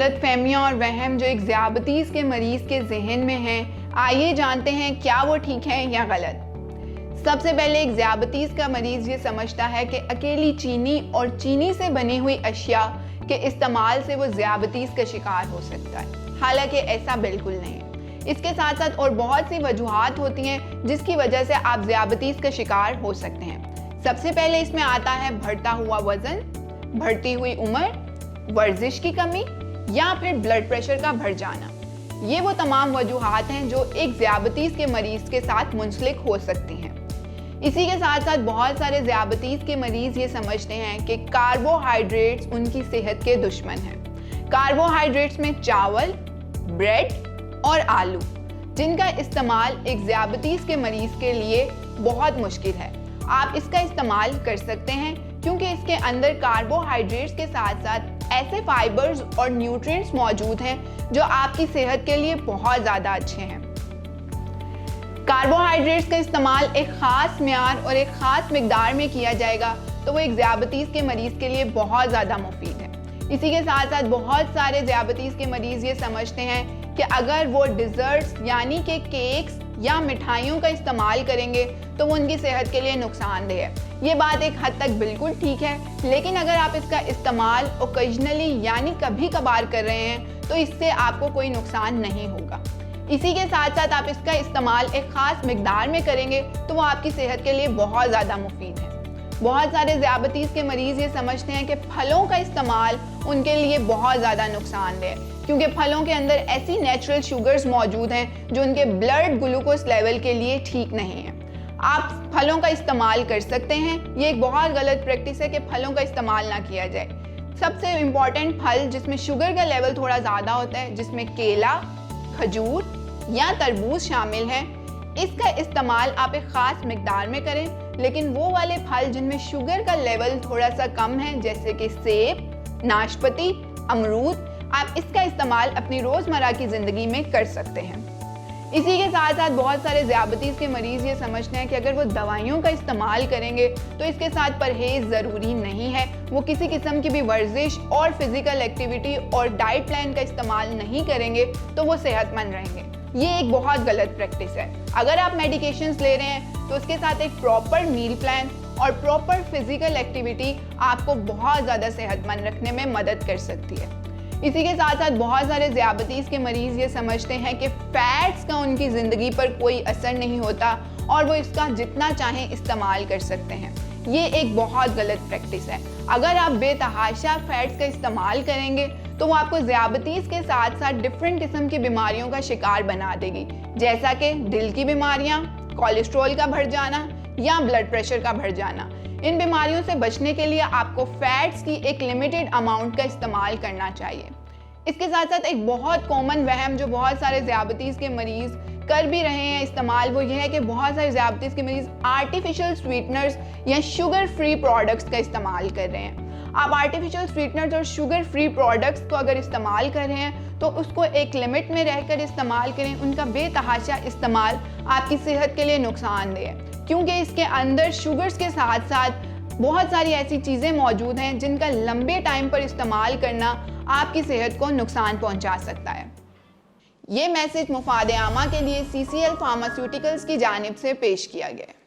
गलतफहमियां और वहम जो एक ज़ियाबतीस के मरीज़ के जहन में हैं, आइए जानते हैं क्या वो ठीक है या गलत। सबसे पहले एक ज़ियाबतीस का मरीज़ ये समझता है कि अकेली चीनी और चीनी से बनी हुई अशिया के इस्तेमाल से वो ज़ियाबतीस का शिकार हो सकता है। हालांकि ऐसा बिल्कुल नहीं है। इसके साथ साथ और बहुत सी वजूहात होती हैं जिसकी वजह से आप ज़ियाबतीस का शिकार हो सकते हैं। सबसे पहले इसमें आता है बढ़ता हुआ वज़न, बढ़ती हुई उम्र, वर्जिश की कमी या फिर ब्लड प्रेशर का बढ़ जाना। ये वो तमाम वजूहात हैं जो एक ज़ियाबतीस के मरीज़ के साथ मुंसलिक हो सकती हैं। इसी के साथ साथ बहुत सारे ज़ियाबतीस के मरीज़ ये समझते हैं कि कार्बोहाइड्रेट्स उनकी सेहत के दुश्मन हैं। कार्बोहाइड्रेट्स में चावल, ब्रेड और आलू, जिनका इस्तेमाल एक ज़ियाबतीस के मरीज़ के लिए बहुत मुश्किल है। आप इसका इस्तेमाल कर सकते हैं क्योंकि इसके अंदर कार्बोहाइड्रेट्स के साथ साथ ऐसे फाइबर्स और न्यूट्रिएंट्स मौजूद हैं जो आपकी सेहत के लिए बहुत ज़्यादा अच्छे हैं। कार्बोहाइड्रेट्स का इस्तेमाल एक ख़ास म्यार और एक ख़ास मिकदार में किया जाएगा तो वो एक ज़ियाबतीस के मरीज़ के लिए बहुत ज़्यादा मुफीद है। इसी के साथ साथ बहुत सारे ज़ियाबतीस के मरीज़ ये समझते हैं कि अगर वो डिज़र्ट्स यानी कि केक्स या मिठाइयों का इस्तेमाल करेंगे तो वो उनकी सेहत के लिए नुकसानदेह है। ये बात एक हद तक बिल्कुल ठीक है, लेकिन अगर आप इसका इस्तेमाल ओकेजनली यानी कभी कभार कर रहे हैं तो इससे आपको कोई नुकसान नहीं होगा। इसी के साथ साथ आप इसका इस्तेमाल एक ख़ास मिकदार में करेंगे तो वो आपकी सेहत के लिए बहुत ज़्यादा मुफीद है। बहुत सारे ज़ियाबतीस के मरीज़ ये समझते हैं कि फलों का इस्तेमाल उनके लिए बहुत ज़्यादा नुकसानदेह है क्योंकि फलों के अंदर ऐसी नेचुरल शुगर्स मौजूद हैं जो उनके ब्लड ग्लूकोज लेवल के लिए ठीक नहीं है। आप फलों का इस्तेमाल कर सकते हैं, ये एक बहुत गलत प्रैक्टिस है कि फलों का इस्तेमाल ना किया जाए। सबसे इम्पॉर्टेंट फल जिसमें शुगर का लेवल थोड़ा ज़्यादा होता है, जिसमें केला, खजूर या तरबूज शामिल है, इसका इस्तेमाल आप एक ख़ास मिकदार में करें। लेकिन वो वाले फल जिनमें शुगर का लेवल थोड़ा सा कम है जैसे कि सेब, नाशपाती, अमरूद, आप इसका इस्तेमाल अपनी रोज़मर्रा की ज़िंदगी में कर सकते हैं। इसी के साथ साथ बहुत सारे ज़ियाबतीस के मरीज़ ये समझते हैं कि अगर वो दवाइयों का इस्तेमाल करेंगे तो इसके साथ परहेज़ ज़रूरी नहीं है। वो किसी किस्म की भी वर्जिश और फिज़िकल एक्टिविटी और डाइट प्लान का इस्तेमाल नहीं करेंगे तो वो सेहतमंद रहेंगे। ये एक बहुत गलत प्रैक्टिस है। अगर आप मेडिकेशंस ले रहे हैं तो उसके साथ एक प्रॉपर मील प्लान और प्रॉपर फिज़िकल एक्टिविटी आपको बहुत ज़्यादा सेहतमंद रखने में मदद कर सकती है। इसी के साथ साथ बहुत सारे ज़ियाबतीस के मरीज़ ये समझते हैं कि फ़ैट्स का उनकी ज़िंदगी पर कोई असर नहीं होता और वो इसका जितना चाहें इस्तेमाल कर सकते हैं। ये एक बहुत गलत प्रैक्टिस है। अगर आप बेतहाशा फ़ैट्स का इस्तेमाल करेंगे तो वो आपको ज़ियाबतीस के साथ साथ डिफरेंट किस्म की बीमारियों का शिकार बना देगी, जैसा कि दिल की बीमारियाँ, कोलेस्ट्रॉल का बढ़ जाना या ब्लड प्रेशर का बढ़ जाना। इन बीमारियों से बचने के लिए आपको फैट्स की एक लिमिटेड अमाउंट का इस्तेमाल करना चाहिए। इसके साथ साथ एक बहुत कॉमन वहम जो बहुत सारे ज़ियाबतीस के मरीज़ कर भी रहे हैं इस्तेमाल, वो ये है कि बहुत सारे ज़ियाबतीस के मरीज़ आर्टिफिशियल स्वीटनर्स या शुगर फ्री प्रोडक्ट्स का इस्तेमाल कर रहे हैं। आप आर्टिफिशियल स्वीटनर्स और शुगर फ्री प्रोडक्ट्स को अगर इस्तेमाल कर रहे हैं तो उसको एक लिमिट में रहकर इस्तेमाल करें। उनका बेतहाशा इस्तेमाल आपकी सेहत के लिए नुकसानदेह है क्योंकि इसके अंदर शुगर्स के साथ साथ बहुत सारी ऐसी चीज़ें मौजूद हैं जिनका लंबे टाइम पर इस्तेमाल करना आपकी सेहत को नुकसान पहुंचा सकता है। ये मैसेज मुफाद आमा के लिए CCL फार्मास्यूटिकल्स की जानिब से पेश किया गया है।